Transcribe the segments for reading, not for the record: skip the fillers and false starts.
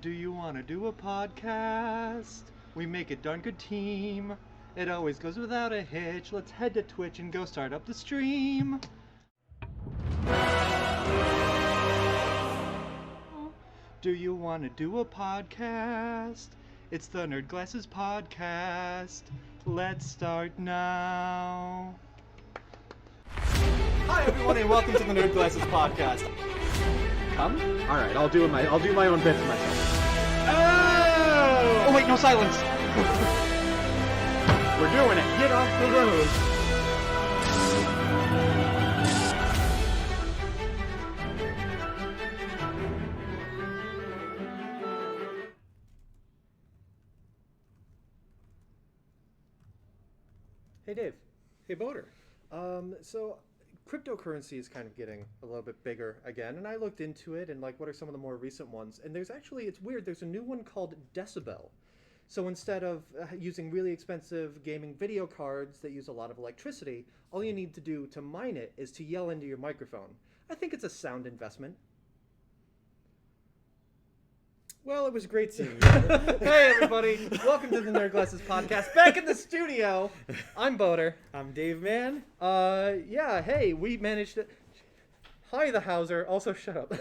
Do you want to do a podcast? We make a darn good team. It always goes without a hitch. Let's head to Twitch and go start up the stream. Do you want to do a podcast? It's the Nerd Glasses Podcast. Let's start now. Hi everyone and welcome to the Nerd Glasses Podcast. Come? All right, I'll do my own bits myself. Oh wait, no silence. We're doing it. Get off the road. Hey Dave. Hey, Boater. So cryptocurrency is kind of getting a little bit bigger again, and I looked into it and like what are some of the more recent ones, and there's actually, it's weird, there's a new one called Decibel. So instead of using really expensive gaming video cards that use a lot of electricity, all you need to do to mine it is to yell into your microphone. I think it's a sound investment. Well, it was great seeing you. Hey everybody, welcome to the Nerd Glasses Podcast. Back in the studio, I'm Boater. I'm Dave Mann. Yeah, hey, we managed to... Hi, the Hauser. Also, shut up.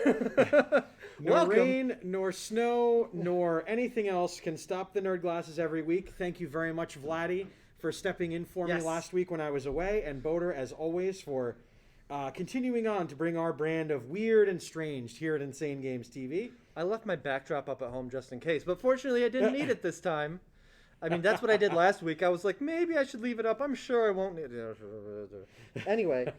Nor rain, nor snow, nor anything else can stop the Nerd Glasses every week. Thank you very much, Vladdy, for stepping in for me last week when I was away, and Boater, as always, for continuing on to bring our brand of weird and strange here at Insane Games TV. I left my backdrop up at home just in case, but fortunately I didn't need it this time. I mean, that's what I did last week. I was like, maybe I should leave it up. I'm sure I won't need it. Anyway,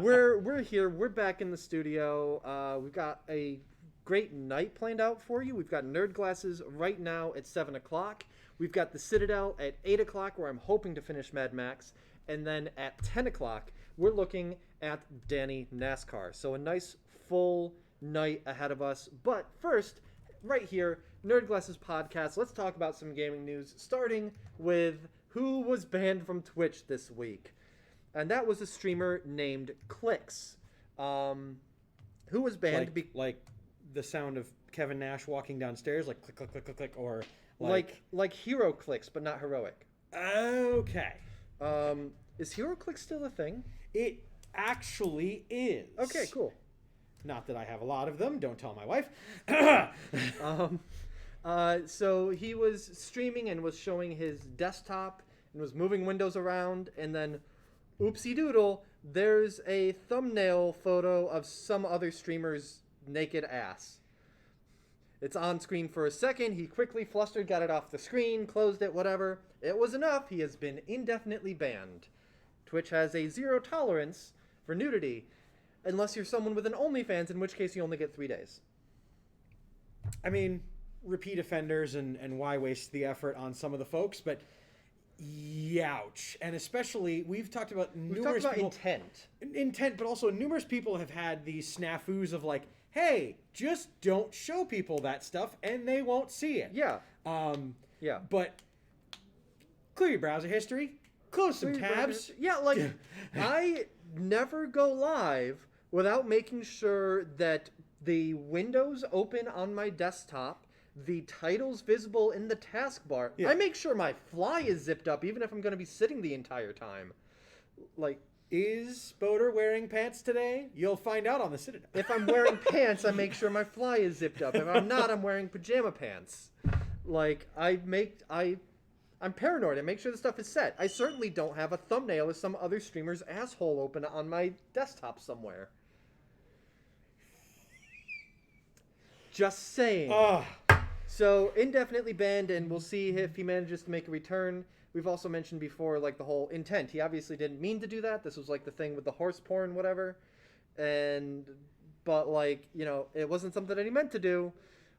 we're here. We're back in the studio. We've got a great night planned out for you. We've got Nerd Glasses right now at 7 o'clock. We've got the Citadel at 8 o'clock, where I'm hoping to finish Mad Max. And then at 10 o'clock, we're looking at Danny NASCAR. So a nice full night ahead of us. But first, right here, Nerd Glasses Podcast. Let's talk about some gaming news, starting with who was banned from Twitch this week. And that was a streamer named Clicks. Who was banned? Like the sound of Kevin Nash walking downstairs, like click, click, click, click, click, or like Hero Clicks, but not heroic. Okay. Is Hero Clicks still a thing? It actually is. Okay, cool. Not that I have a lot of them. Don't tell my wife. So he was streaming and was showing his desktop and was moving windows around, and then, oopsie doodle, there's a thumbnail photo of some other streamer's naked ass. It's on screen for a second. He quickly flustered, got it off the screen, closed it, whatever. It was enough. He has been indefinitely banned. Twitch has a zero tolerance for nudity, unless you're someone with an OnlyFans, in which case you only get 3 days. I mean, repeat offenders and why waste the effort on some of the folks, but youch. And especially, we've talked about numerous people... Intent, but also numerous people have had these snafus of like, hey, just don't show people that stuff and they won't see it. Yeah. Yeah. But clear your browser history, close some tabs. Yeah, like, I never go live without making sure that the windows open on my desktop, the title's visible in the taskbar. Yeah. I make sure my fly is zipped up, even if I'm going to be sitting the entire time. Like, is Boater wearing pants today? You'll find out on the Citadel. If I'm wearing pants, I make sure my fly is zipped up. If I'm not, I'm wearing pajama pants. Like, I'm paranoid. I make sure the stuff is set. I certainly don't have a thumbnail of some other streamer's asshole open on my desktop somewhere. Just saying. So, indefinitely banned, and we'll see if he manages to make a return. We've also mentioned before, like, the whole intent. He obviously didn't mean to do that. This was, like, the thing with the horse porn, whatever. But, like, you know, it wasn't something that he meant to do.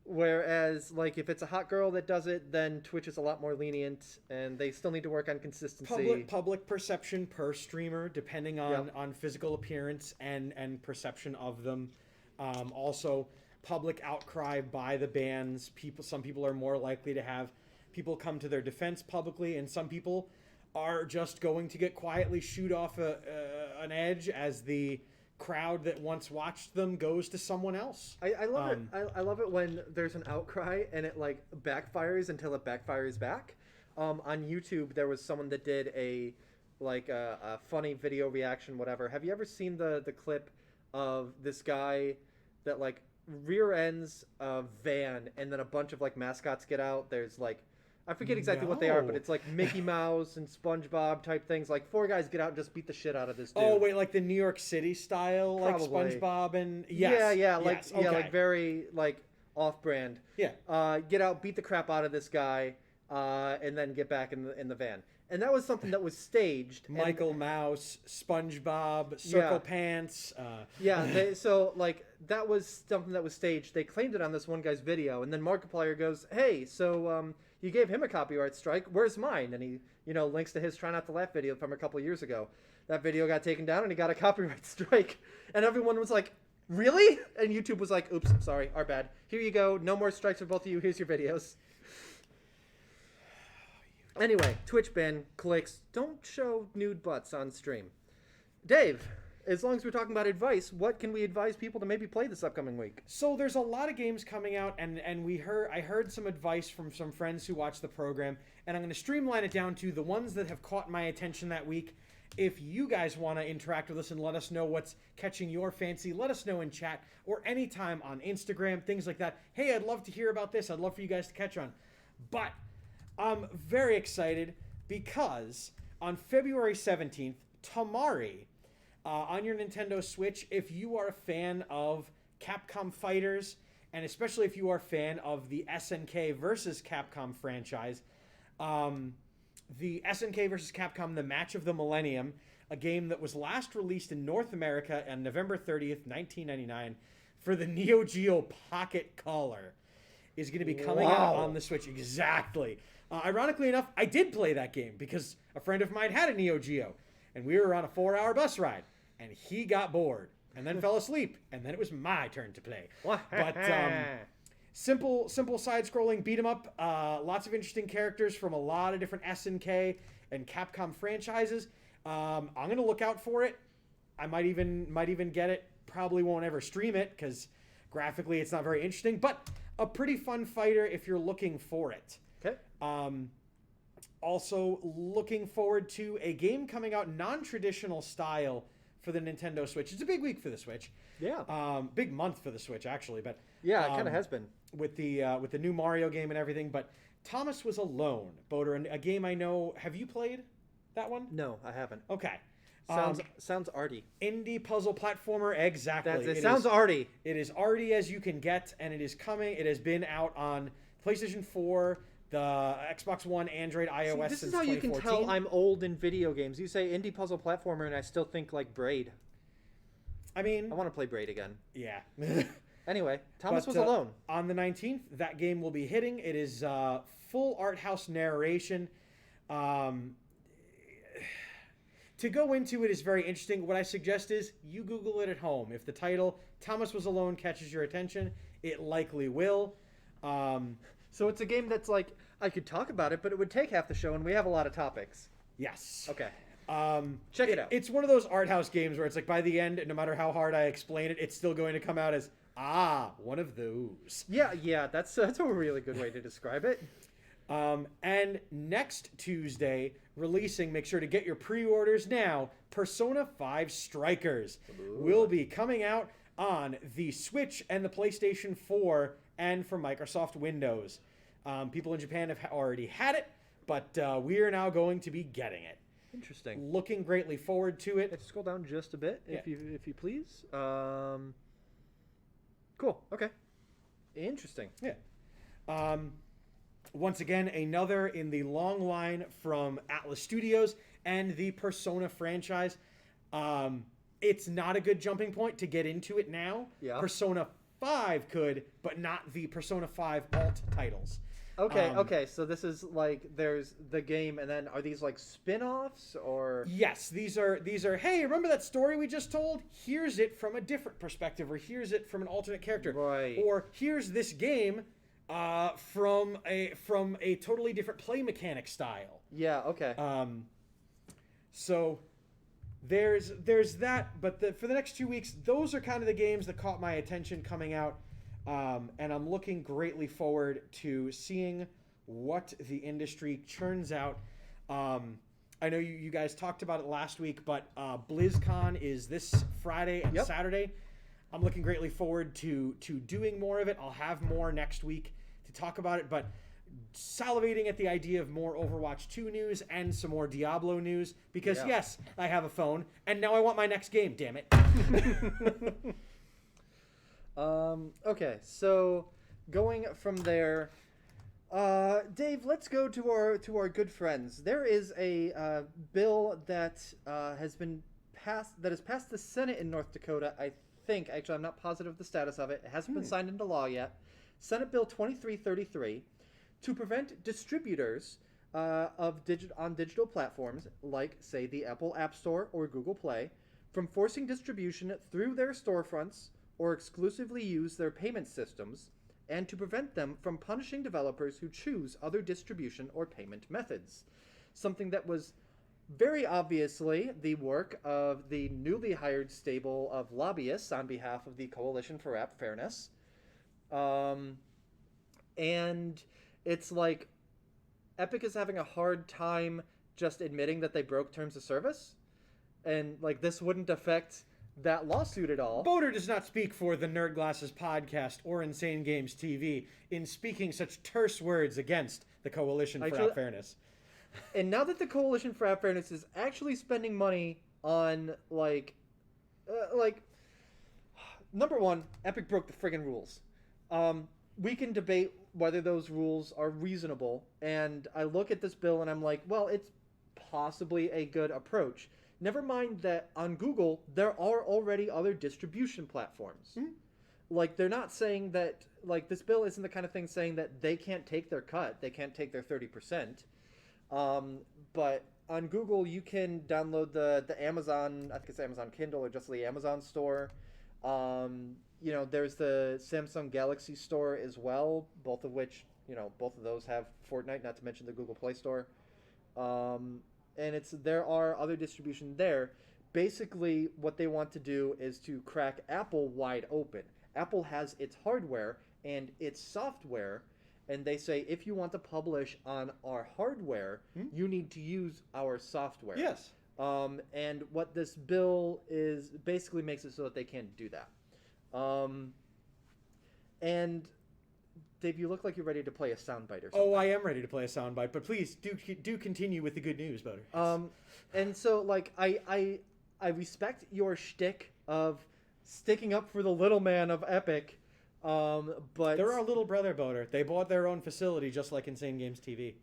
Whereas, like, if it's a hot girl that does it, then Twitch is a lot more lenient, and they still need to work on consistency. Public perception per streamer, depending on physical appearance and perception of them. Also, public outcry by the bans. Some people are more likely to have people come to their defense publicly, and some people are just going to get quietly shoot off an edge as the crowd that once watched them goes to someone else. I love it. I love it when there's an outcry and it like backfires until it backfires back. On YouTube, there was someone that did a funny video reaction, whatever. Have you ever seen the clip of this guy that like rear ends a van and then a bunch of like mascots get out? There's like, I forget exactly what they are, but it's like Mickey Mouse and SpongeBob type things. Like 4 guys get out and just beat the shit out of this dude. Oh wait, like the New York City style, Probably. like SpongeBob and like very like off-brand. Yeah. Get out, beat the crap out of this guy, and then get back in the van. And that was something that was staged. Michael Mouse, SpongeBob, Circle Pants. So like that was something that was staged. They claimed it on this one guy's video, and then Markiplier goes, "Hey, so you gave him a copyright strike. Where's mine?" And he, links to his Try Not to Laugh video from a couple years ago. That video got taken down, and he got a copyright strike. And everyone was like, "Really?" And YouTube was like, "Oops, sorry, our bad. Here you go. No more strikes for both of you. Here's your videos." Anyway, Twitch ban, clicks. Don't show nude butts on stream. Dave, as long as we're talking about advice, what can we advise people to maybe play this upcoming week? So there's a lot of games coming out, and I heard some advice from some friends who watch the program, and I'm going to streamline it down to the ones that have caught my attention that week. If you guys want to interact with us and let us know what's catching your fancy, let us know in chat or anytime on Instagram, things like that. Hey, I'd love to hear about this. I'd love for you guys to catch on. But I'm very excited because on February 17th, Tamari, on your Nintendo Switch, if you are a fan of Capcom Fighters, and especially if you are a fan of the SNK versus Capcom franchise, the SNK versus Capcom, The Match of the Millennium, a game that was last released in North America on November 30th, 1999, for the Neo Geo Pocket Color, is going to be coming out on the Switch. Exactly. Ironically enough, I did play that game because a friend of mine had a Neo Geo, and we were on a 4-hour bus ride, and he got bored and then fell asleep, and then it was my turn to play. But simple side-scrolling beat 'em up. Lots of interesting characters from a lot of different SNK and Capcom franchises. I'm gonna look out for it. I might even get it. Probably won't ever stream it because graphically it's not very interesting, but a pretty fun fighter if you're looking for it. Okay. Also looking forward to a game coming out non-traditional style for the Nintendo Switch. It's a big week for the Switch. Yeah. Big month for the Switch actually, but yeah, it kind of has been with the new Mario game and everything. But Thomas Was Alone, Boater, a game I know. Have you played that one? No, I haven't. Okay. Sounds arty. Indie puzzle platformer, exactly. It sounds arty. It is arty as you can get, and it is coming. It has been out on PlayStation 4, the Xbox One, Android, iOS this since is how 2014. you can tell I'm old in video games. You say indie puzzle platformer, and I still think like Braid. I mean, I want to play Braid again. Yeah. Anyway, Thomas Was Alone. On the 19th, that game will be hitting. It is full art house narration. To go into it is very interesting. What I suggest is you Google it at home. If the title Thomas Was Alone catches your attention, it likely will. So it's a game that's like, I could talk about it, but it would take half the show, and we have a lot of topics. Yes. Okay. Check it out. It's one of those art house games where it's like by the end, no matter how hard I explain it, it's still going to come out as, one of those. Yeah, that's a really good way to describe it. And next Tuesday, releasing, make sure to get your pre-orders now, Persona 5 Strikers will be coming out on the Switch and the PlayStation 4 and for Microsoft Windows. People in Japan have already had it, but we are now going to be getting it. Interesting. Looking greatly forward to it. Let's scroll down just a bit, if you please. Cool. Okay. Interesting. Yeah. Once again, another in the long line from Atlas Studios and the Persona franchise. It's not a good jumping point to get into it now. Yeah. Persona 5 could, but not the Persona 5 alt titles. Okay, so this is like, there's the game, and then are these like spin-offs, or? Yes, these are, hey, remember that story we just told? Here's it from a different perspective, or here's it from an alternate character. Right. Or here's this game from a totally different play mechanic style. Yeah, okay. So there's that, but for the next 2 weeks, those are kind of the games that caught my attention coming out, and I'm looking greatly forward to seeing what the industry churns out. I know you guys talked about it last week, but BlizzCon is this Friday and Saturday. I'm looking greatly forward to doing more of it. I'll have more next week to talk about it, but salivating at the idea of more Overwatch 2 news and some more Diablo news, because yes, I have a phone, and now I want my next game, damn it. Okay, so going from there, Dave, let's go to our good friends. There is a bill that has passed the Senate in North Dakota. I think, actually, I'm not positive of the status of it. It hasn't been signed into law yet. Senate Bill 2333 to prevent distributors on digital platforms like, say, the Apple App Store or Google Play from forcing distribution through their storefronts or exclusively use their payment systems, and to prevent them from punishing developers who choose other distribution or payment methods. Something that was very obviously the work of the newly hired stable of lobbyists on behalf of the Coalition for App Fairness. And it's like Epic is having a hard time just admitting that they broke terms of service, and like this wouldn't affect that lawsuit at all. Boater does not speak for the Nerd Glasses podcast or Insane Games TV in speaking such terse words against the Coalition for App Fairness. And now that the Coalition for App Fairness is actually spending money on number one, Epic broke the friggin' rules. We can debate whether those rules are reasonable, and I look at this bill and I'm like, well, it's possibly a good approach. Never mind that on Google, there are already other distribution platforms. Mm-hmm. Like, they're not saying that, like, this bill isn't the kind of thing saying that they can't take their cut, they can't take their 30%. But on Google, you can download the Amazon, I think it's Amazon Kindle or just the Amazon store. There's the Samsung Galaxy Store as well, both of those have Fortnite, not to mention the Google Play Store. And there are other distribution there. Basically, what they want to do is to crack Apple wide open. Apple has its hardware and its software, and they say, if you want to publish on our hardware, you need to use our software. Yes. And what this bill is basically makes it so that they can't do that. And Dave, you look like you're ready to play a soundbite or something. Oh, I am ready to play a soundbite, but please do continue with the good news, Boater. And so like I respect your shtick of sticking up for the little man of Epic, but they're our little brother, Boater. They bought their own facility, just like Insane Games TV.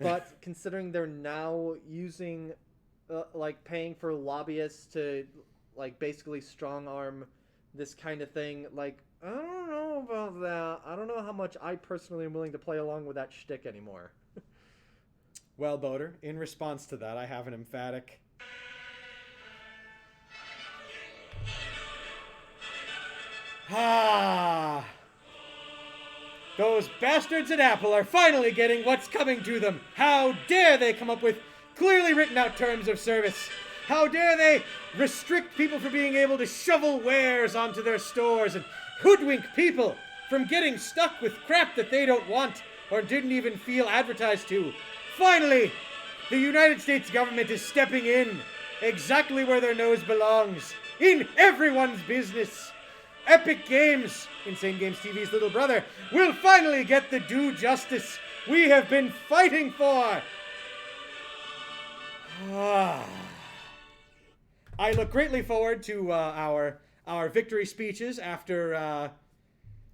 But considering they're now using, paying for lobbyists to, basically strong arm this kind of thing, I don't know about that. I don't know how much I personally am willing to play along with that shtick anymore. Well, Boater, in response to that, I have an emphatic... Ah! Those bastards at Apple are finally getting what's coming to them. How dare they come up with clearly written out terms of service? How dare they restrict people from being able to shovel wares onto their stores and hoodwink people from getting stuck with crap that they don't want or didn't even feel advertised to. Finally, the United States government is stepping in exactly where their nose belongs, in everyone's business. Epic Games, Insane Games TV's little brother, will finally get the due justice we have been fighting for. I look greatly forward to our victory speeches after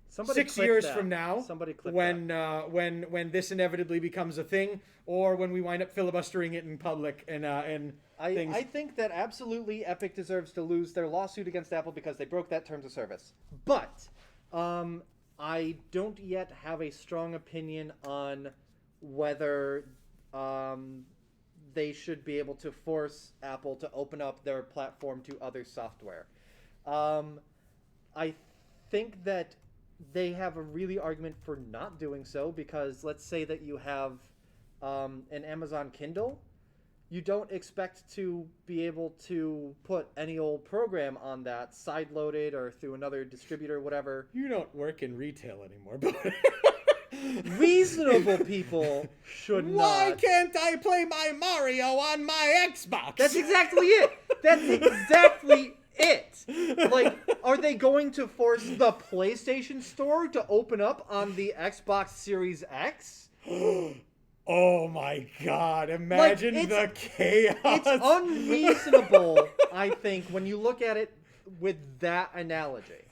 6 years from now, when this inevitably becomes a thing, or when we wind up filibustering it in public and things. I think that absolutely Epic deserves to lose their lawsuit against Apple because they broke that terms of service. But I don't yet have a strong opinion on whether they should be able to force Apple to open up their platform to other software. I think that they have a really argument for not doing so, because let's say that you have an Amazon Kindle you don't expect to be able to put any old program on that, side-loaded or through another distributor, whatever. You don't work in retail anymore, but Reasonable people should not. Why can't I play my Mario on my Xbox? That's exactly it. That's exactly it. Like, are they going to force the PlayStation Store to open up on the Xbox Series X? Oh my god, imagine the chaos. It's unreasonable, I think, when you look at it with that analogy.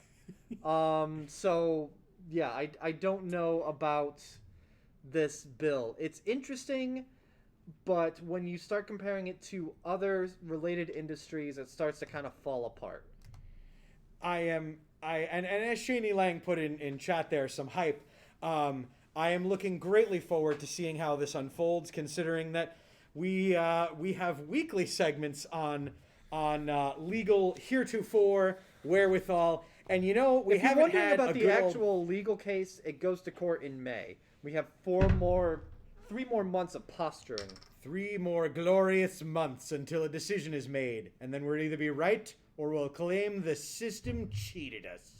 So, yeah, I don't know about this bill. It's interesting, but when you start comparing it to other related industries, it starts to kind of fall apart. And as Shani Lang put in chat there, some hype, I am looking greatly forward to seeing how this unfolds, considering that we have weekly segments on legal heretofore wherewithal, and we haven't had about the actual legal case. It goes to court in May. We have 3 more months of posturing. 3 more glorious months until a decision is made, and then we'll either be right or we'll claim the system cheated us.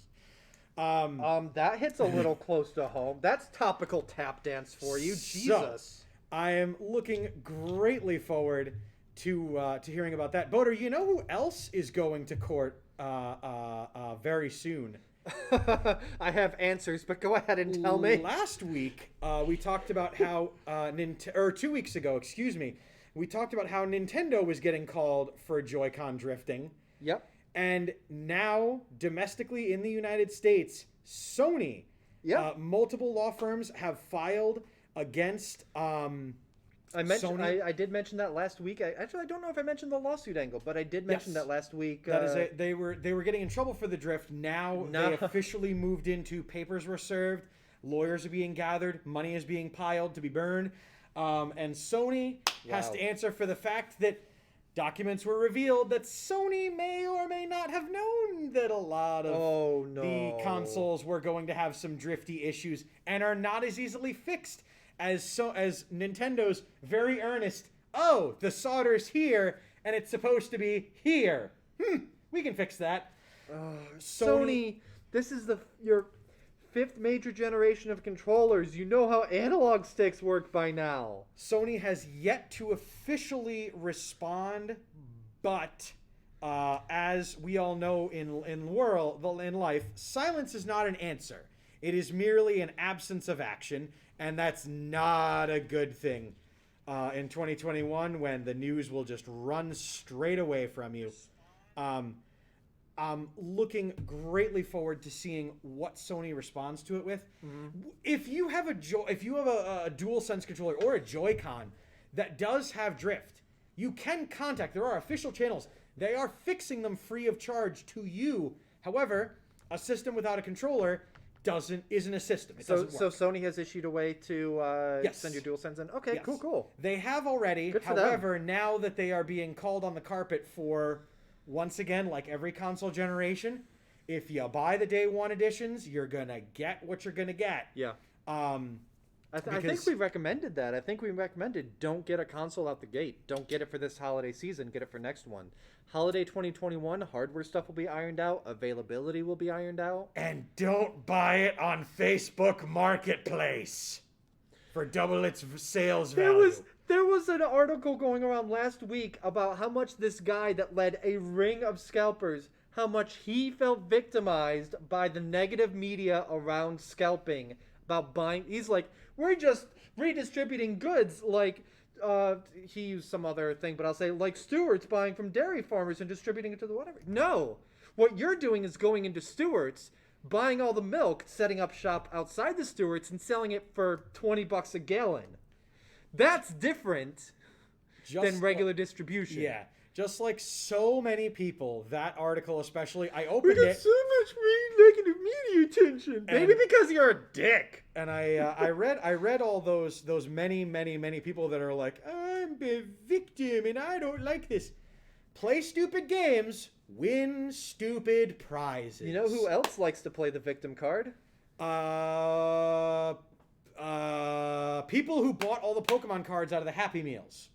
That hits a little close to home. That's topical tap dance for you. Jesus. I am looking greatly forward to hearing about that. Boater, you know who else is going to court very soon? I have answers, but go ahead and tell me. Last week, we talked about how 2 weeks ago, excuse me, we talked about how Nintendo was getting called for Joy-Con drifting. Yep. And now, domestically in the United States, Sony, multiple law firms have filed against Sony. I did mention that last week. I don't know if I mentioned the lawsuit angle, but I did mention that last week. That is they were getting in trouble for the drift. Now they officially moved into papers were served, lawyers are being gathered, money is being piled to be burned, and Sony has to answer for the fact that documents were revealed that Sony may or may not have known that a lot of the consoles were going to have some drifty issues and are not as easily fixed as Nintendo's very earnest, the solder's here and it's supposed to be here. We can fix that. Sony, this is your 5th major generation of controllers. You know how analog sticks work by now. Sony has yet to officially respond, but as we all know in life, silence is not an answer. It is merely an absence of action, and that's not a good thing in 2021 when the news will just run straight away from you. I'm looking greatly forward to seeing what Sony responds to it with. Mm-hmm. If you have a DualSense controller or a Joy-Con that does have drift, you can contact. There are official channels. They are fixing them free of charge to you. However, a system without a controller isn't a system. It doesn't work. So Sony has issued a way to send your DualSense in? Okay, yes. Cool. They have already. However, now that they are being called on the carpet for... Once again, like every console generation, if you buy the day one editions, you're going to get what you're going to get. Yeah. I think we recommended that. I think we recommended don't get a console out the gate. Don't get it for this holiday season. Get it for next one. Holiday 2021, hardware stuff will be ironed out. Availability will be ironed out. And don't buy it on Facebook Marketplace for double its sales value. There was an article going around last week about how much this guy that led a ring of scalpers, how much he felt victimized by the negative media around scalping, about buying. He's like, we're just redistributing goods like, he used some other thing, but I'll say like Stewart's buying from dairy farmers and distributing it to the whatever. No, what you're doing is going into Stewart's, buying all the milk, setting up shop outside the Stewart's and selling it for $20 a gallon. That's different than regular distribution. Yeah. Just like so many people, that article especially, I opened it. We got so much negative media attention. Maybe because you're a dick. And I read all those many people that are like, I'm a victim and I don't like this. Play stupid games, win stupid prizes. You know who else likes to play the victim card? People who bought all the Pokemon cards out of the Happy Meals.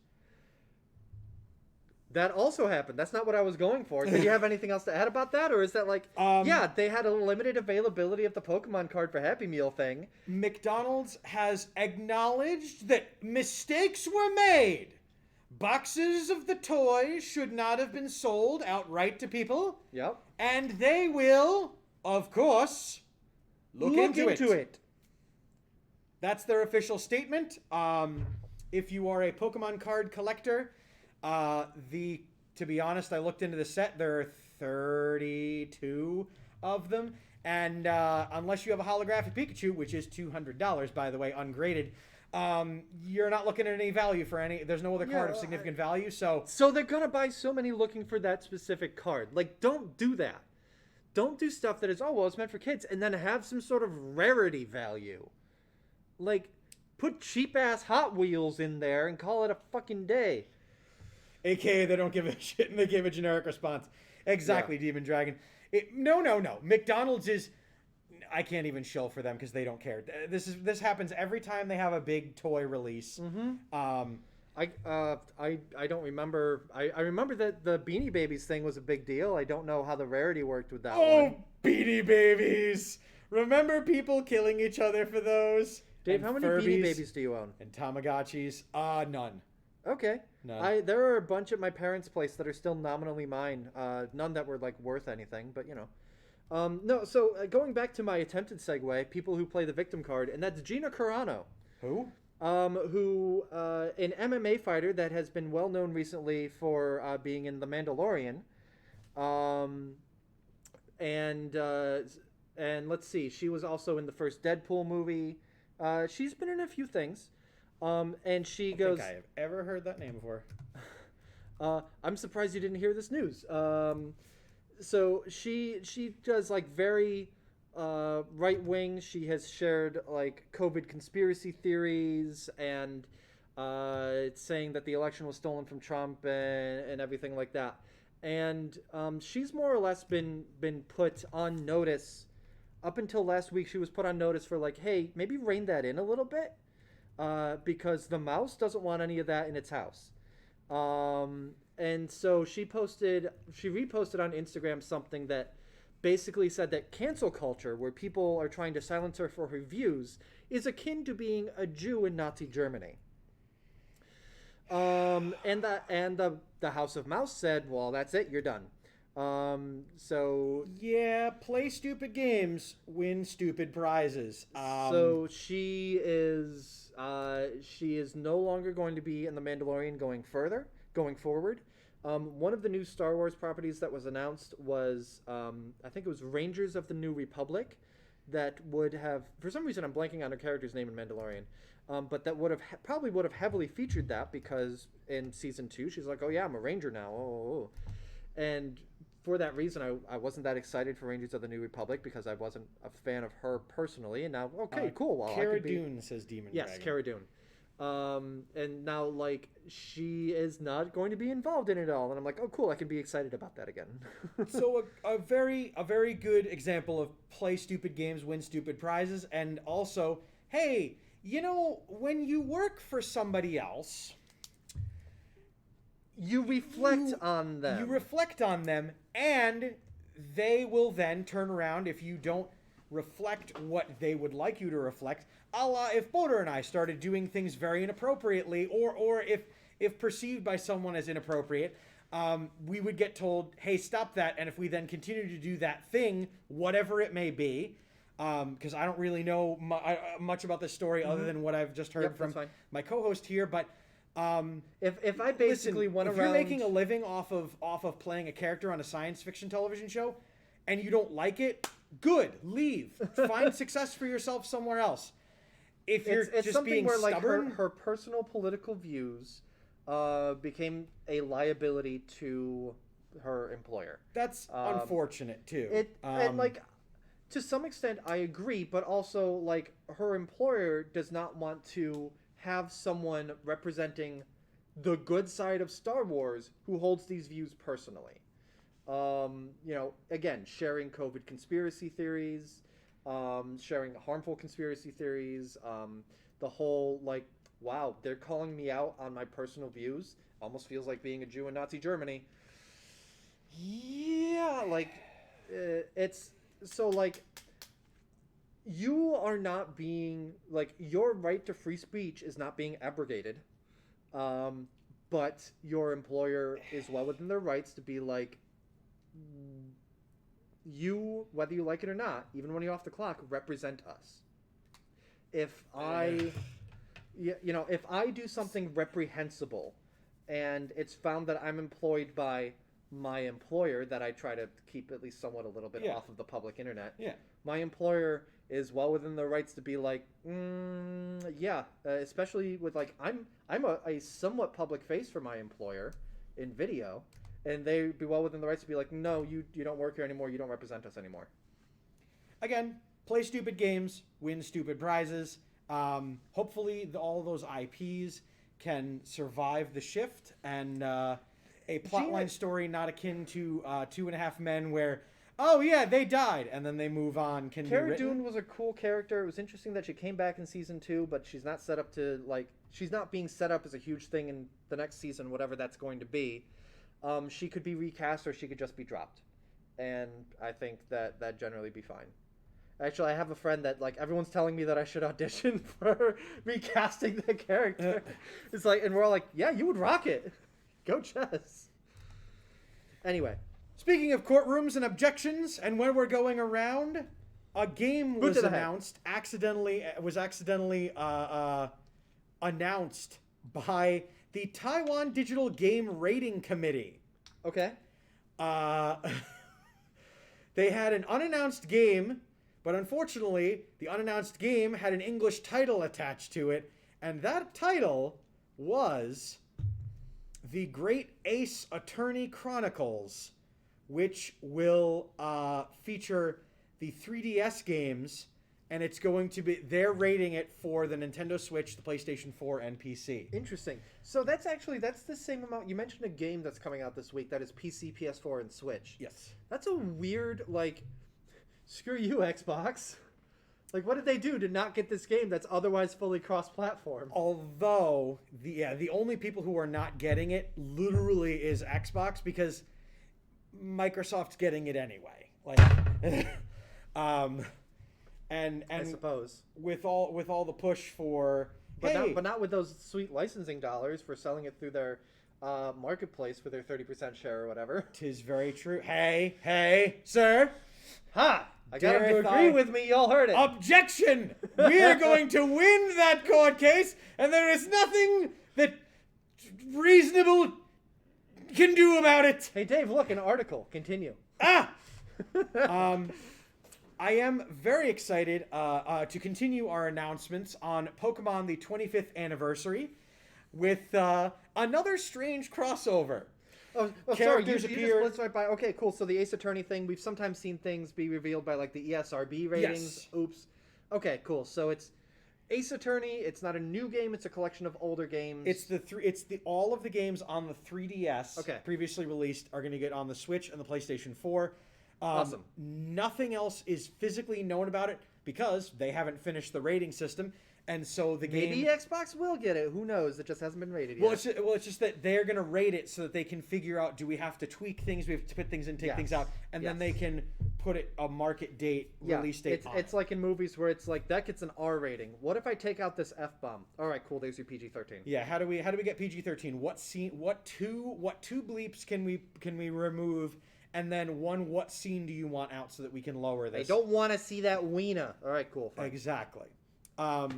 That also happened. That's not what I was going for. Did you have anything else to add about that? Or is that like, yeah, they had a limited availability of the Pokemon card for Happy Meal thing. McDonald's has acknowledged that mistakes were made. Boxes of the toys should not have been sold outright to people. Yep. And they will, of course, look into it. That's their official statement. If you are a Pokemon card collector, to be honest, I looked into the set. There are 32 of them, and unless you have a holographic Pikachu, which is $200, by the way, ungraded, you're not looking at any value for any. There's no other card of significant value. So they're gonna buy so many looking for that specific card. Like, don't do that. Don't do stuff that is, oh well, it's meant for kids, and then have some sort of rarity value. Like, put cheap ass Hot Wheels in there and call it a fucking day. AKA they don't give a shit and they give a generic response. Exactly, yeah. Demon Dragon. No. McDonald's is... I can't even shill for them because they don't care. This happens every time they have a big toy release. Mm-hmm. I don't remember. I remember that the Beanie Babies thing was a big deal. I don't know how the rarity worked with that one. Oh, Beanie Babies! Remember people killing each other for those? Dave, how many Beanie Babies do you own? And Tamagotchis? None. Okay. None. There are a bunch at my parents' place that are still nominally mine. None that were like worth anything, but you know. No, so going back to my attempted segue, people who play the victim card, and that's Gina Carano. Who? An MMA fighter that has been well known recently for being in The Mandalorian. And let's see, she was also in the first Deadpool movie. She's been in a few things. And she goes... I think I have ever heard that name before. I'm surprised you didn't hear this news. So she does like very right wing. She has shared like COVID conspiracy theories and saying that the election was stolen from Trump and everything like that. And she's more or less been put on notice. Up until last week, she was put on notice for like, hey, maybe rein that in a little bit. Because the mouse doesn't want any of that in its house. And so she reposted on Instagram something that basically said that cancel culture, where people are trying to silence her for her views, is akin to being a Jew in Nazi Germany. And the House of Mouse said, well, that's it, you're done. So yeah, play stupid games, win stupid prizes. So she is no longer going to be in The Mandalorian going forward. One of the new Star Wars properties that was announced was I think it was Rangers of the New Republic, that would have, for some reason I'm blanking on her character's name in Mandalorian, but that probably would have heavily featured that, because in season 2 she's like, oh yeah, I'm a ranger now. And for that reason, I wasn't that excited for Rangers of the New Republic, because I wasn't a fan of her personally. And now, okay, cool. Well, Cara Dune says Demon Dragon. Yes, Cara Dune. And now, like, she is not going to be involved in it all. And I'm like, oh, cool, I can be excited about that again. So a very good example of play stupid games, win stupid prizes. And also, hey, you know, when you work for somebody else... You reflect on them. You reflect on them, and they will then turn around if you don't reflect what they would like you to reflect. A la if Boder and I started doing things very inappropriately, or if perceived by someone as inappropriate, we would get told, hey, stop that. And if we then continue to do that thing, whatever it may be, because I don't really know much about this story other than what I've just heard from my co-host here, but... if I basically went around... If you're making a living off of playing a character on a science fiction television show, and you don't like it, good, leave. Find success for yourself somewhere else. If you're it's just something being where stubborn... like her personal political views became a liability to her employer. That's unfortunate too. And like, to some extent I agree, but also like her employer does not want to have someone representing the good side of Star Wars who holds these views personally. Again, sharing COVID conspiracy theories, sharing harmful conspiracy theories, the whole, like, wow, they're calling me out on my personal views. Almost feels like being a Jew in Nazi Germany. Yeah, like, it's, so, like, you are not being, like, your right to free speech is not being abrogated. But your employer is well within their rights to be like, you, whether you like it or not, even when you're off the clock, represent us. If I, if I do something reprehensible and it's found that I'm employed by my employer, that I try to keep at least somewhat a little bit off of the public internet, my employer is well within their rights to be like, especially with, like, I'm a somewhat public face for my employer in video, and they'd be well within the rights to be like, no, you don't work here anymore, you don't represent us anymore. Again, play stupid games, win stupid prizes. Hopefully all of those IPs can survive the shift, and a plotline story not akin to 2.5 Men where, oh yeah, they died, and then they move on. Cara Dune was a cool character. It was interesting that she came back in season 2, but she's not set up to, like, she's not being set up as a huge thing in the next season, whatever that's going to be. She could be recast, or she could just be dropped, and I think that generally be fine. Actually, I have a friend that, like, everyone's telling me that I should audition for recasting the character. It's like, and we're all like, yeah, you would rock it. Go Chess. Anyway. Speaking of courtrooms and objections, and when we're going around, a game was announced, accidentally announced by the Taiwan Digital Game Rating Committee. Okay. They had an unannounced game, but unfortunately, the unannounced game had an English title attached to it, and that title was The Great Ace Attorney Chronicles, which will feature the 3DS games, and it's going to be, they're rating it for the Nintendo Switch, the PlayStation 4, and PC. Interesting. So that's the same amount. You mentioned a game that's coming out this week that is PC, PS4, and Switch. Yes. That's a weird, like, screw you, Xbox. Like, what did they do to not get this game that's otherwise fully cross-platform? Although, the only people who are not getting it literally is Xbox, because Microsoft's getting it anyway. Like, and I suppose with all the push for, but not with those sweet licensing dollars for selling it through their marketplace for their 30% share or whatever. 'Tis very true. Hey, sir. Ha! I got him to agree with me. Y'all heard it. Objection! We are going to win that court case, and there is nothing that reasonable can do about it. Hey, Dave, look, an article. Continue. I am very excited to continue our announcements on Pokemon the 25th anniversary with another strange crossover. Oh, Characters sorry, you appear. just right by. Okay, cool. So the Ace Attorney thing, we've sometimes seen things be revealed by, like, the ESRB ratings. Yes. Oops. Okay, cool. So it's Ace Attorney. It's not a new game. It's a collection of older games. It's all of the games on the 3DS previously released are going to get on the Switch and the PlayStation 4. Awesome. Nothing else is physically known about it because they haven't finished the rating system. And so the game... Maybe Xbox will get it. Who knows? It just hasn't been rated yet. Well, it's just that they're going to rate it so that they can figure out, do we have to tweak things? We have to put things in, take things out. And then they can put it a market date, release date on It's like in movies where it's like, that gets an R rating. What if I take out this F-bomb? All right, cool. There's your PG-13. Yeah, how do we get PG-13? What two bleeps can we remove? And then what scene do you want out so that we can lower this? I don't want to see that wiener. All right, cool. Fine. Exactly.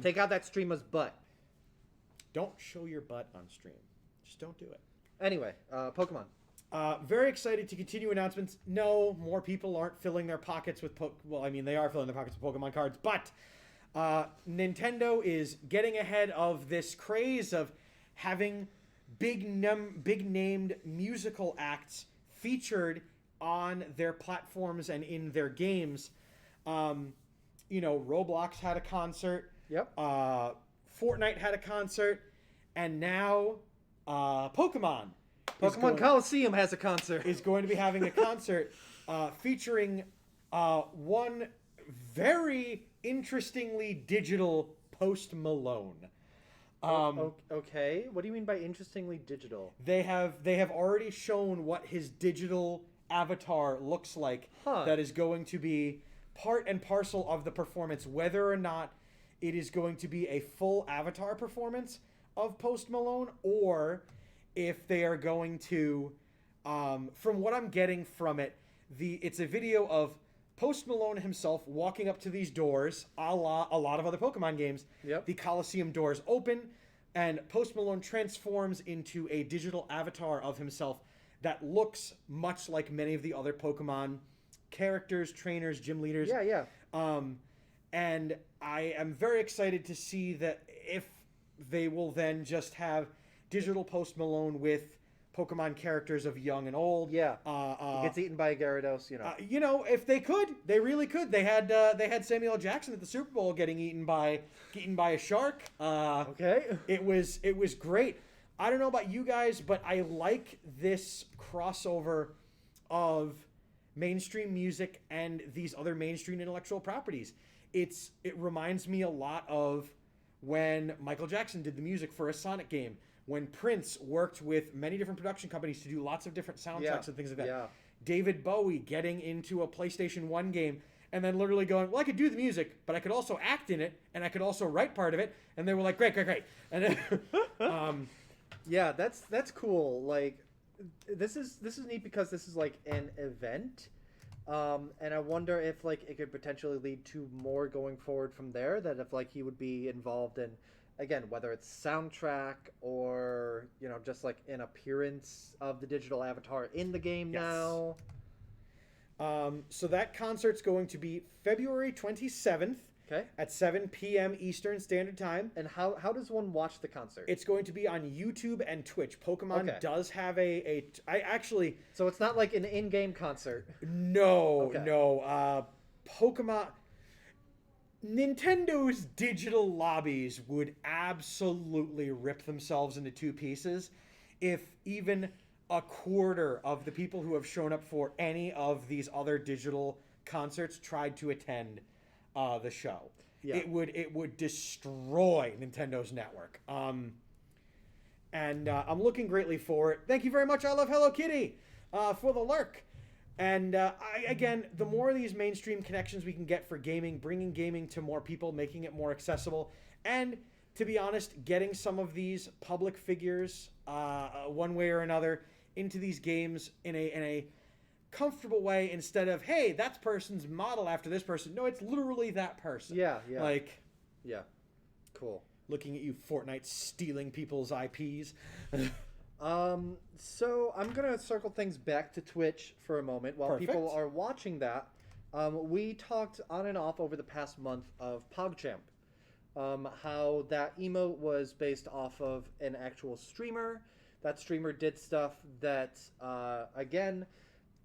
Take out that streamer's butt. Don't show your butt on stream. Just don't do it. Anyway, Pokemon. Very excited to continue announcements. No, more people aren't filling their pockets with they are filling their pockets with Pokemon cards, but Nintendo is getting ahead of this craze of having big named musical acts featured on their platforms and in their games. Roblox had a concert. Yep. Fortnite had a concert, and now Pokemon Coliseum has a concert. Is going to be having a concert featuring one very interestingly digital Post Malone. Okay. What do you mean by interestingly digital? They have already shown what his digital avatar looks like. That is going to be part and parcel of the performance, whether or not it is going to be a full avatar performance of Post Malone, or if they are going to, from what I'm getting from it, it's a video of Post Malone himself walking up to these doors, a la a lot of other Pokemon games. Yep. The Coliseum doors open, and Post Malone transforms into a digital avatar of himself that looks much like many of the other Pokemon characters, trainers, gym leaders. Yeah. And I am very excited to see that if they will then just have digital Post Malone with Pokemon characters of young and old. Yeah. He gets eaten by a Gyarados, if they could, they really could. They had Samuel L. Jackson at the Super Bowl getting eaten by a shark. Okay. It was great. I don't know about you guys, but I like this crossover of mainstream music and these other mainstream intellectual properties. It reminds me a lot of when Michael Jackson did the music for a Sonic game, when Prince worked with many different production companies to do lots of different soundtracks and things like that. Yeah. David Bowie getting into a PlayStation 1 game and then literally going, well, I could do the music, but I could also act in it, and I could also write part of it. And they were like, great. And then, yeah, that's cool. Like, this is neat because this is like an event. And I wonder if like it could potentially lead to more going forward from there, that if like he would be involved in, again, whether it's soundtrack or, just like an appearance of the digital avatar in the game now. So that concert's going to be February 27th. Okay. At 7 p.m. Eastern Standard Time. And how does one watch the concert? It's going to be on YouTube and Twitch. Pokemon does have So it's not like an in-game concert. No. Pokemon... Nintendo's digital lobbies would absolutely rip themselves into two pieces if even a quarter of the people who have shown up for any of these other digital concerts tried to attend the show. Yeah. It would destroy Nintendo's network. And I'm looking greatly for it. Thank you very much. I love Hello Kitty for the lurk. And again, the more of these mainstream connections we can get for gaming, bringing gaming to more people, making it more accessible, and to be honest, getting some of these public figures, one way or another, into these games in a comfortable way, instead of, hey, that person's model after this person. No, it's literally that person. Yeah. Yeah. Cool. Looking at you, Fortnite, stealing people's IPs. So I'm going to circle things back to Twitch for a moment while people are watching that. We talked on and off over the past month of Pogchamp. How that emote was based off of an actual streamer. That streamer did stuff that, again,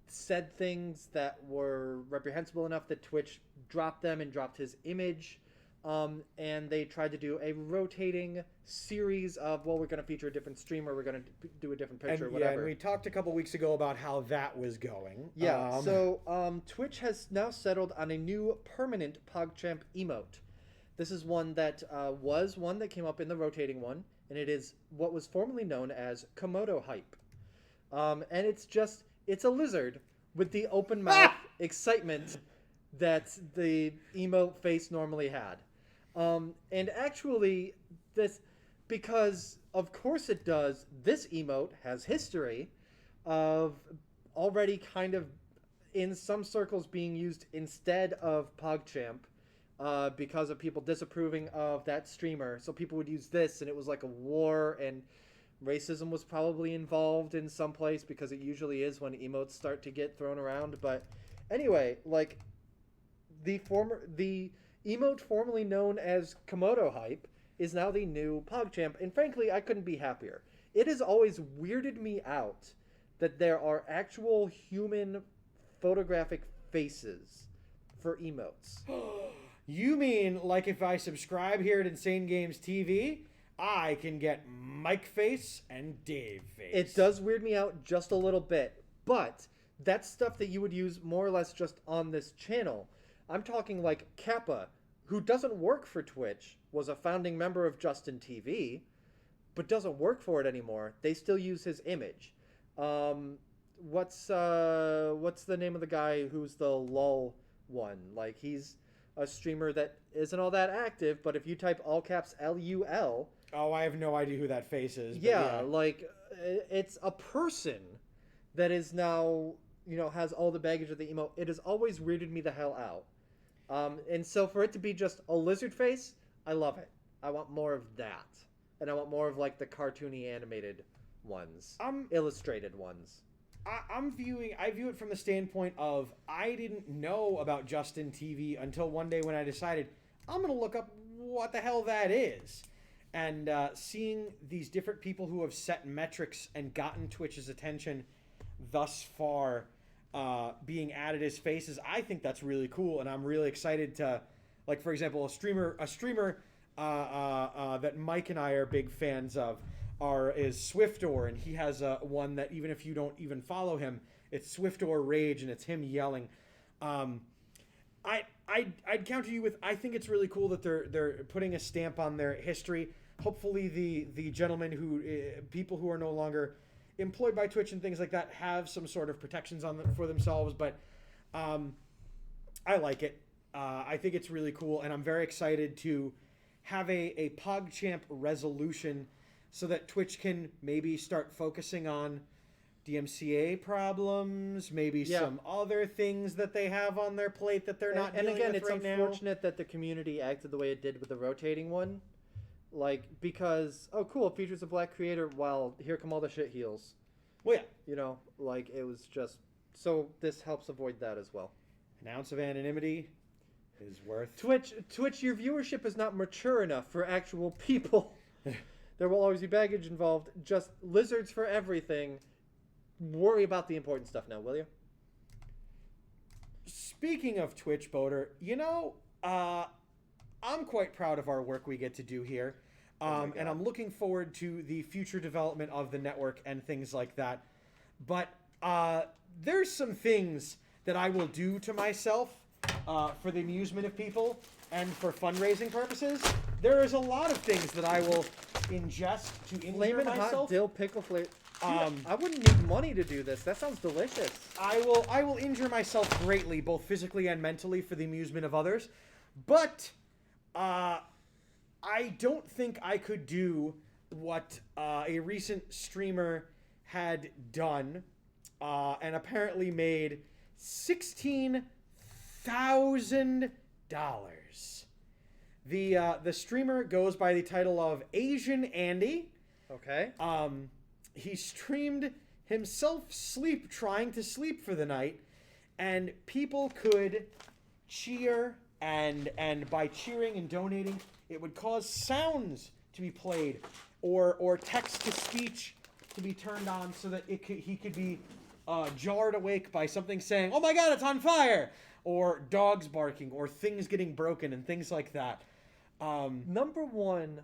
said things that were reprehensible enough that Twitch dropped them and dropped his image. And they tried to do a rotating series of, well, we're going to feature a different streamer, we're going to do a different picture, whatever. Yeah, and we talked a couple weeks ago about how that was going. Yeah, so Twitch has now settled on a new permanent Pogchamp emote. This is one that was one that came up in the rotating one, and it is what was formerly known as Komodo Hype. And it's a lizard with the open mouth excitement that the emote face normally had. And actually, because of course it does, this emote has history of already kind of in some circles being used instead of Pogchamp because of people disapproving of that streamer. So people would use this, and it was like a war, and racism was probably involved in some place, because it usually is when emotes start to get thrown around. But anyway, like the emote formerly known as Komodo Hype is now the new Pogchamp, and frankly, I couldn't be happier. It has always weirded me out that there are actual human photographic faces for emotes. You mean like if I subscribe here at Insane Games TV, I can get Mike face and Dave face? It does weird me out just a little bit, but that's stuff that you would use more or less just on this channel. I'm talking like Kappa, who doesn't work for Twitch, was a founding member of Justin TV, but doesn't work for it anymore. They still use his image. What's the name of the guy who's the LUL one? Like, he's a streamer that isn't all that active, but if you type all caps LUL... Oh, I have no idea who that face is. Yeah, like, it's a person that is now, has all the baggage of the emo. It has always weirded me the hell out. And so for it to be just a lizard face, I love it. I want more of that. And I want more of, like, the cartoony animated ones. Illustrated ones. I view it from the standpoint of I didn't know about Justin TV until one day when I decided I'm going to look up what the hell that is. And seeing these different people who have set metrics and gotten Twitch's attention thus far being added as faces, I think that's really cool. And I'm really excited to, like, for example, a streamer that Mike and I are big fans of is Swiftor, and he has one that even if you don't even follow him, it's Swiftor Rage, and it's him yelling. I'd counter you with, I think it's really cool that they're putting a stamp on their history. Hopefully the gentlemen people who are no longer employed by Twitch and things like that have some sort of protections for themselves, but I like it. I think it's really cool, and I'm very excited to have a Pogchamp resolution so that Twitch can maybe start focusing on DMCA problems, maybe some other things that they have on their plate that they're not dealing with right now. And again, it's unfortunate that the community acted the way it did with the rotating one. Like, because, oh cool, it features a black creator, while here come all the shit heels. Well, yeah. Like, it was just... So this helps avoid that as well. An ounce of anonymity is worth... Twitch, your viewership is not mature enough for actual people. There will always be baggage involved. Just lizards for everything. Worry about the important stuff now, will you? Speaking of Twitch, Boater, I'm quite proud of our work we get to do here. And I'm looking forward to the future development of the network and things like that. But there's some things that I will do to myself for the amusement of people and for fundraising purposes. There is a lot of things that I will ingest to injure myself. Hot dill pickle flavor. I wouldn't need money to do this. That sounds delicious. I will injure myself greatly, both physically and mentally, for the amusement of others. But I don't think I could do what a recent streamer had done and apparently made $16,000. The streamer goes by the title of Asian Andy. Okay. He streamed himself trying to sleep for the night, and people could cheer, and by cheering and donating, it would cause sounds to be played or text to speech to be turned on so that he could be jarred awake by something saying, "Oh my God, it's on fire!" or dogs barking or things getting broken and things like that. Number one,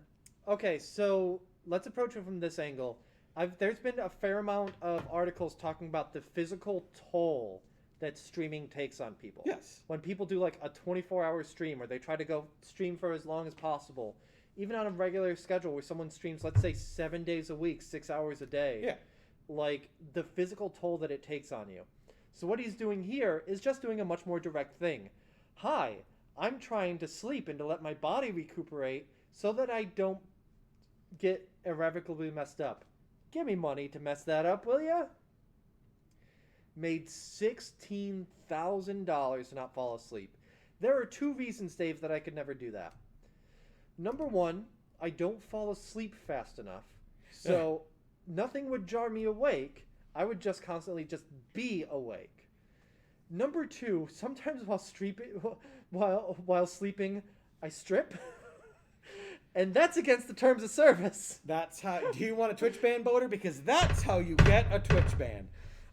okay, so let's approach it from this angle. There's been a fair amount of articles talking about the physical toll that streaming takes on people. Yes. When people do like a 24-hour stream, or they try to go stream for as long as possible, even on a regular schedule where someone streams, let's say 7 days a week, 6 hours a day. Yeah. Like, the physical toll that it takes on you. So what he's doing here is just doing a much more direct thing. Hi, I'm trying to sleep and to let my body recuperate so that I don't get irrevocably messed up. Give me money to mess that up, will ya? Made $16,000 to not fall asleep. There are two reasons, Dave, that I could never do that. Number one, I don't fall asleep fast enough. So nothing would jar me awake. I would just constantly just be awake. Number two, sometimes while sleeping, I strip. And that's against the terms of service. That's how. Do you want a Twitch ban, Boater? Because that's how you get a Twitch ban.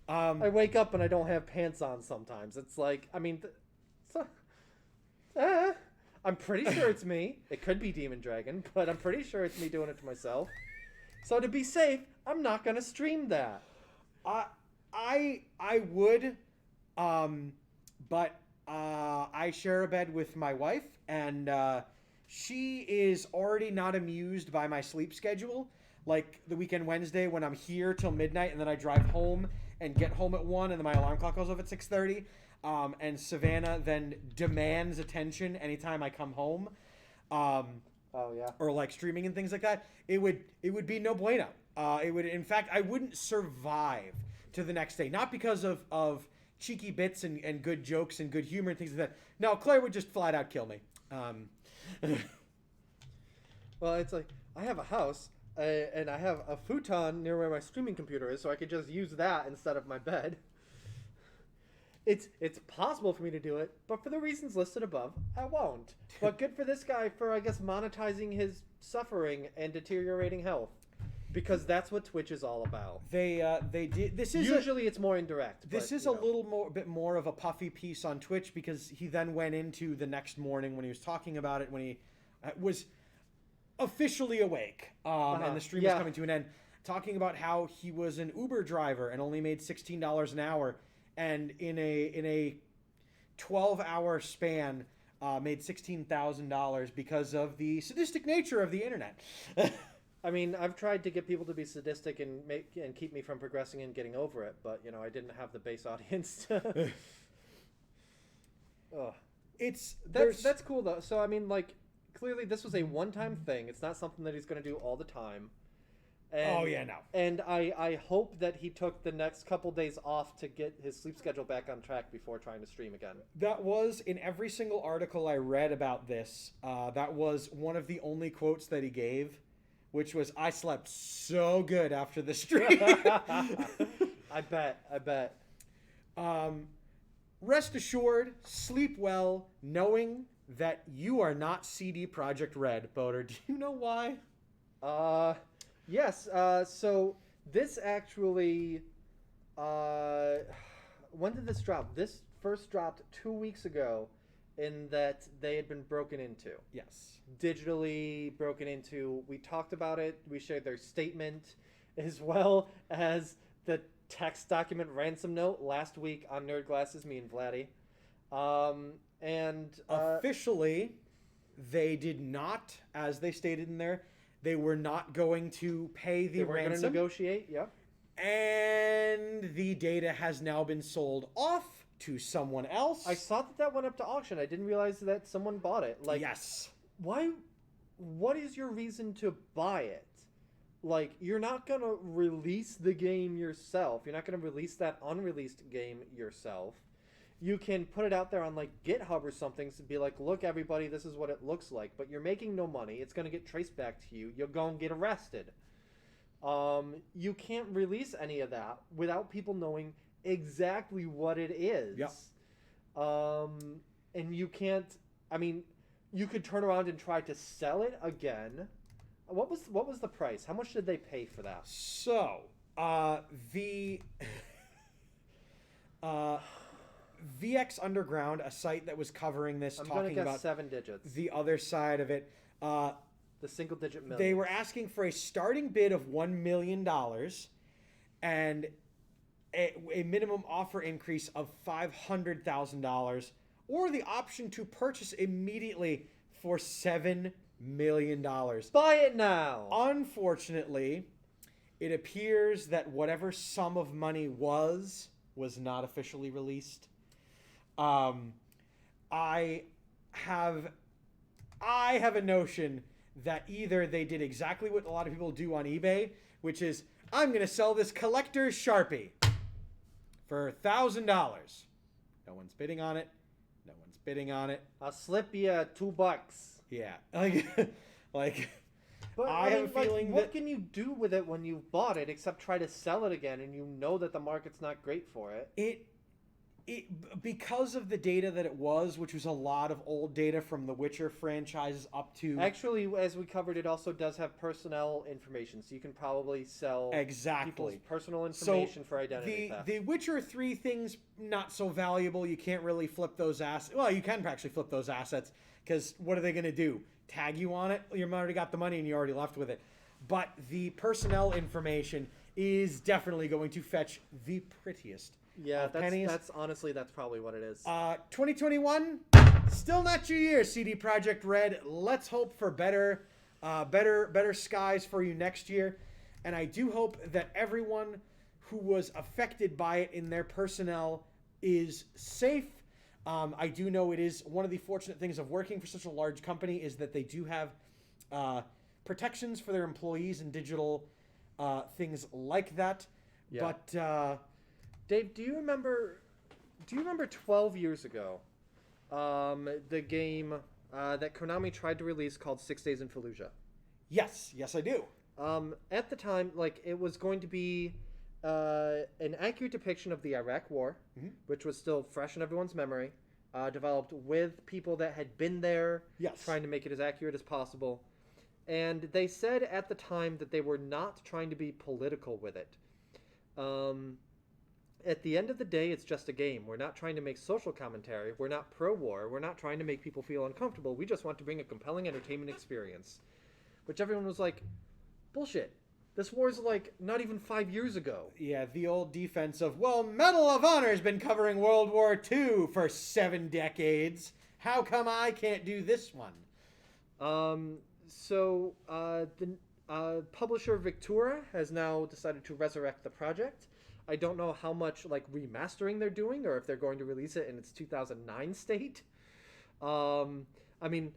I wake up and I don't have pants on sometimes. It's like, I mean, I'm pretty sure it's me. It could be Demon Dragon, but I'm pretty sure it's me doing it to myself. So to be safe, I'm not gonna stream that. I would, but I share a bed with my wife, and she is already not amused by my sleep schedule. Like the weekend Wednesday when I'm here till midnight, and then I drive home and get home at 1, and then my alarm clock goes off at 6:30. And Savannah then demands attention anytime I come home. Oh yeah. Or like streaming and things like that. It would be no bueno. In fact, I wouldn't survive to the next day. Not because of cheeky bits and good jokes and good humor and things like that. No, Claire would just flat out kill me. Well, it's like, I have a house, and I have a futon near where my streaming computer is, so I could just use that instead of my bed. It's possible for me to do it, but for the reasons listed above, I won't. But good for this guy for, I guess, monetizing his suffering and deteriorating health. Because that's what Twitch is all about. They did. This is usually it's more indirect. This is a little bit more of a puffy piece on Twitch, because he then went into the next morning when he was talking about it, when he was officially awake, and the stream was coming to an end, talking about how he was an Uber driver and only made $16 an hour, and in a 12-hour span made $16,000 because of the sadistic nature of the internet. I mean, I've tried to get people to be sadistic and keep me from progressing and getting over it, but I didn't have the base audience. That's cool though. So I mean, like, clearly this was a one-time thing. It's not something that he's going to do all the time. And, no. And I hope that he took the next couple days off to get his sleep schedule back on track before trying to stream again. That was, in every single article I read about this, that was one of the only quotes that he gave, which was, "I slept so good after the stream." I bet. Rest assured, sleep well, knowing that you are not CD Projekt Red, Boater. Do you know why? Yes. So this actually, when did this drop? This first dropped 2 weeks ago, in that they had been broken into. Yes. Digitally broken into. We talked about it. We shared their statement, as well as the text document ransom note last week on Nerd Glasses, me and Vladdy. Officially, they did not, as they stated in there, they were not going to pay the ransom. They weren't going to negotiate, yeah. And the data has now been sold off to someone else. I saw that went up to auction. I didn't realize that someone bought it. Like, yes. Why? What is your reason to buy it? Like, you're not going to release the game yourself. You're not going to release that unreleased game yourself. You can put it out there on, like, GitHub or something to be like, look, everybody, this is what it looks like. But you're making no money. It's going to get traced back to you. You're going to get arrested. You can't release any of that without people knowing exactly what it is. Yep. And you can't... I mean, you could turn around and try to sell it again. What was the price? How much did they pay for that? So, the... VX Underground, a site that was covering this, talking about 7 digits. The other side of it. The single-digit million. They were asking for a starting bid of $1 million and a minimum offer increase of $500,000, or the option to purchase immedately for $7 million. Buy it now! Unfortunately, it appears that whatever sum of money was not officially released. I have a notion that either they did exactly what a lot of people do on eBay, which is, I'm going to sell this collector's Sharpie for $1,000. No one's bidding on it. No one's bidding on it. I'll slip you $2. Yeah. Like but I have a feeling what can you do with it when you've bought it except try to sell it again and you know that the market's not great for it? It because of the data that it was, which was a lot of old data from the Witcher franchises up to... Actually, as we covered, it also does have personnel information, so you can probably sell people's personal information for identity theft. The Witcher 3 thing's not so valuable. You can't really flip those assets. Well, you can actually flip those assets, because what are they going to do? Tag you on it? You've already got the money and you're already left with it. But the personnel information is definitely going to fetch the prettiest Yeah, pennies. that's honestly, that's probably what it is. 2021, still not your year, CD Projekt Red. Let's hope for better skies for you next year. And I do hope that everyone who was affected by it in their personnel is safe. I do know it is one of the fortunate things of working for such a large company is that they do have protections for their employees and digital things like that. Yeah. But Dave, do you remember 12 years ago, the game that Konami tried to release called 6 Days in Fallujah? yes, I do. At the time, like, it was going to be an accurate depiction of the Iraq War, which was still fresh in everyone's memory, developed with people that had been there, trying to make it as accurate as possible. And they said at the time that they were not trying to be political with it. At the end of the day, it's just a game. We're not trying to make social commentary. We're not pro-war. We're not trying to make people feel uncomfortable. We just want to bring a compelling entertainment experience. Which everyone was like, bullshit. This war's like not even 5 years ago. Yeah, the old defense of, well, Medal of Honor has been covering World War II for 7 decades. How come I can't do this one? So the publisher Victura has now decided to resurrect the project. I don't know how much like remastering they're doing or if they're going to release it in its 2009 state. I mean,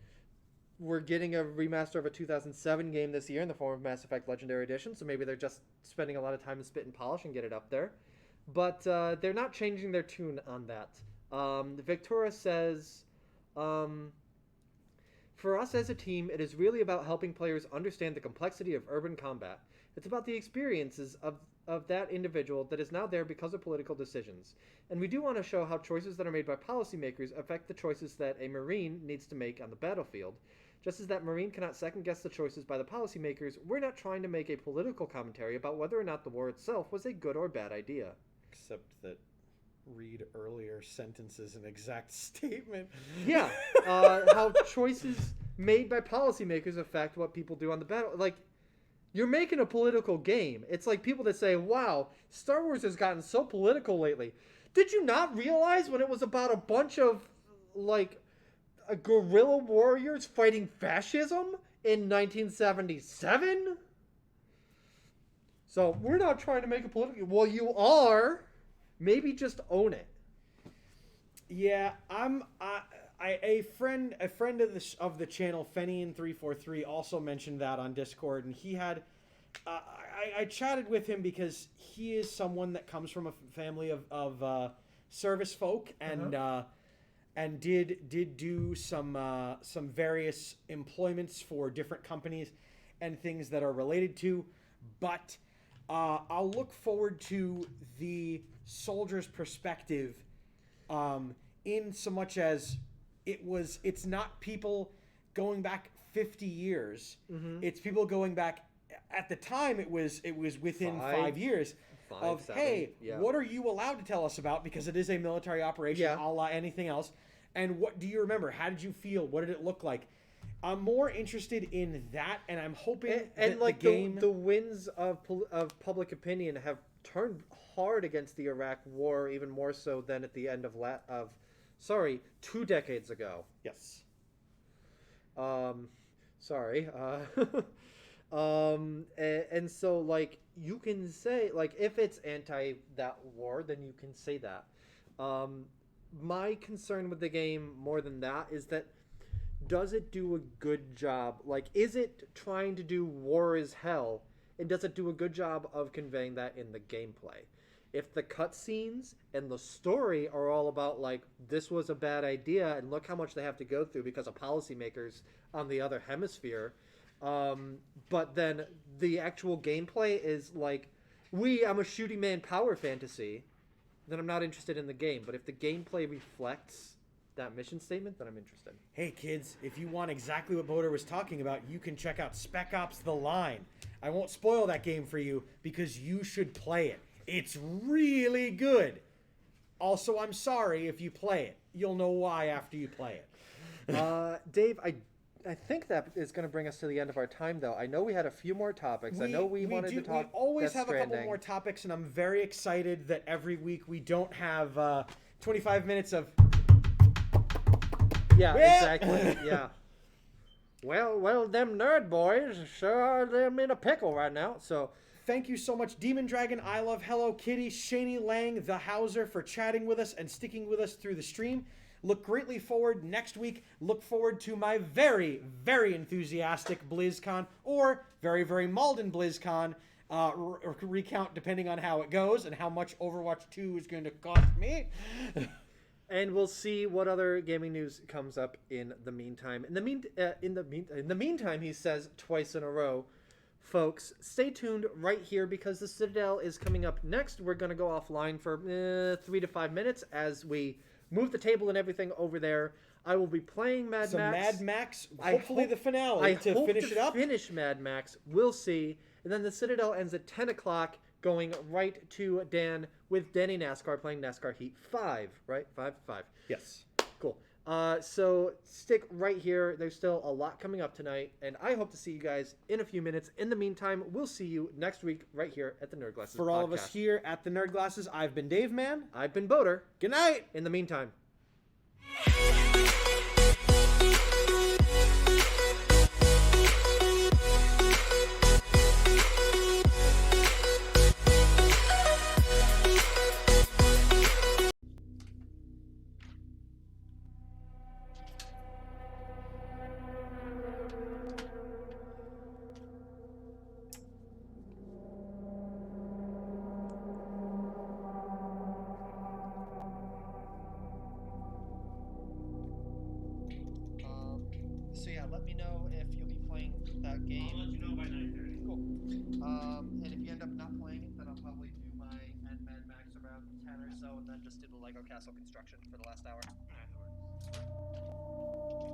we're getting a remaster of a 2007 game this year in the form of Mass Effect Legendary Edition, so maybe they're just spending a lot of time to spit and polish and get it up there. But they're not changing their tune on that. Victura says, for us as a team, it is really about helping players understand the complexity of urban combat. It's about the experiences of that individual that is now there because of political decisions. And we do want to show how choices that are made by policymakers affect the choices that a Marine needs to make on the battlefield. Just as that Marine cannot second-guess the choices by the policymakers, we're not trying to make a political commentary about whether or not the war itself was a good or bad idea. Except that read earlier sentences an exact statement. Yeah, how choices made by policymakers affect what people do on the battle. Like, you're making a political game. It's like people that say, wow, Star Wars has gotten so political lately. Did you not realize when it was about a bunch of, like, guerrilla warriors fighting fascism in 1977? So, we're not trying to make a political... Well, you are. Maybe just own it. Yeah, a friend of the channel, Fenian343, also mentioned that on Discord, and he had, I chatted with him because he is someone that comes from a family of service folk, and did do some various employments for different companies and things that are related to, but I'll look forward to the soldier's perspective, in so much as it's not people going back 50 years. Mm-hmm. It's people going back. At the time, it was within 5 years of 7, hey, what are you allowed to tell us about? Because it is a military operation, a la anything else. And what do you remember? How did you feel? What did it look like? I'm more interested in that, and I'm hoping that like the game... the winds of public opinion have turned hard against the Iraq War, even more so than at the end of 2 decades ago. Yes. Sorry. And so, like, you can say, like, if it's anti that war, then you can say that. My concern with the game more than that is that, does it do a good job? Like, is it trying to do war is hell? And does it do a good job of conveying that in the gameplay? If the cutscenes and the story are all about, like, this was a bad idea and look how much they have to go through because of policymakers on the other hemisphere, but then the actual gameplay is like, I'm a shooting man power fantasy, then I'm not interested in the game. But if the gameplay reflects that mission statement, then I'm interested. Hey kids, if you want exactly what Boder was talking about, you can check out Spec Ops: The Line. I won't spoil that game for you because you should play it. It's really good. Also, I'm sorry if you play it. You'll know why after you play it. Dave, think that is going to bring us to the end of our time, though. I know we had a few more topics. I know we wanted to talk. We always Death have a couple more topics, and I'm very excited that every week we don't have 25 minutes of. Yeah, exactly. Yeah. Well, them nerd boys sure are them in a pickle right now. So. Thank you so much, Demon Dragon, I Love, Hello Kitty, Shani Lang, The Hauser, for chatting with us and sticking with us through the stream. Look greatly forward next week. Look forward to my very, very enthusiastic BlizzCon, or very, very Malden BlizzCon recount, depending on how it goes and how much Overwatch 2 is going to cost me. And we'll see what other gaming news comes up in the meantime. In the meantime, he says twice in a row. Folks, stay tuned right here because the Citadel is coming up next. We're going to go offline for 3 to 5 minutes as we move the table and everything over there. I will be playing Mad Max. Mad Max, hopefully the finale to finish it up. Finish Mad Max. We'll see. And then the Citadel ends at 10 o'clock, going right to Dan with Danny NASCAR playing NASCAR Heat 5, right? 5? Yes. Cool. So stick right here. There's still a lot coming up tonight, and I hope to see you guys in a few minutes. In the meantime, we'll see you next week right here at the Nerd Glasses For all of us here at the Nerd Glasses, I've been Dave Man. I've been Boater. Good night. In the meantime. So yeah, let me know if you'll be playing that game. I'll let you know by 9:30. Cool. And if you end up not playing it, then I'll probably do my Mad Max around 10 or so, and then just do the Lego castle construction for the last hour. Alright, that works.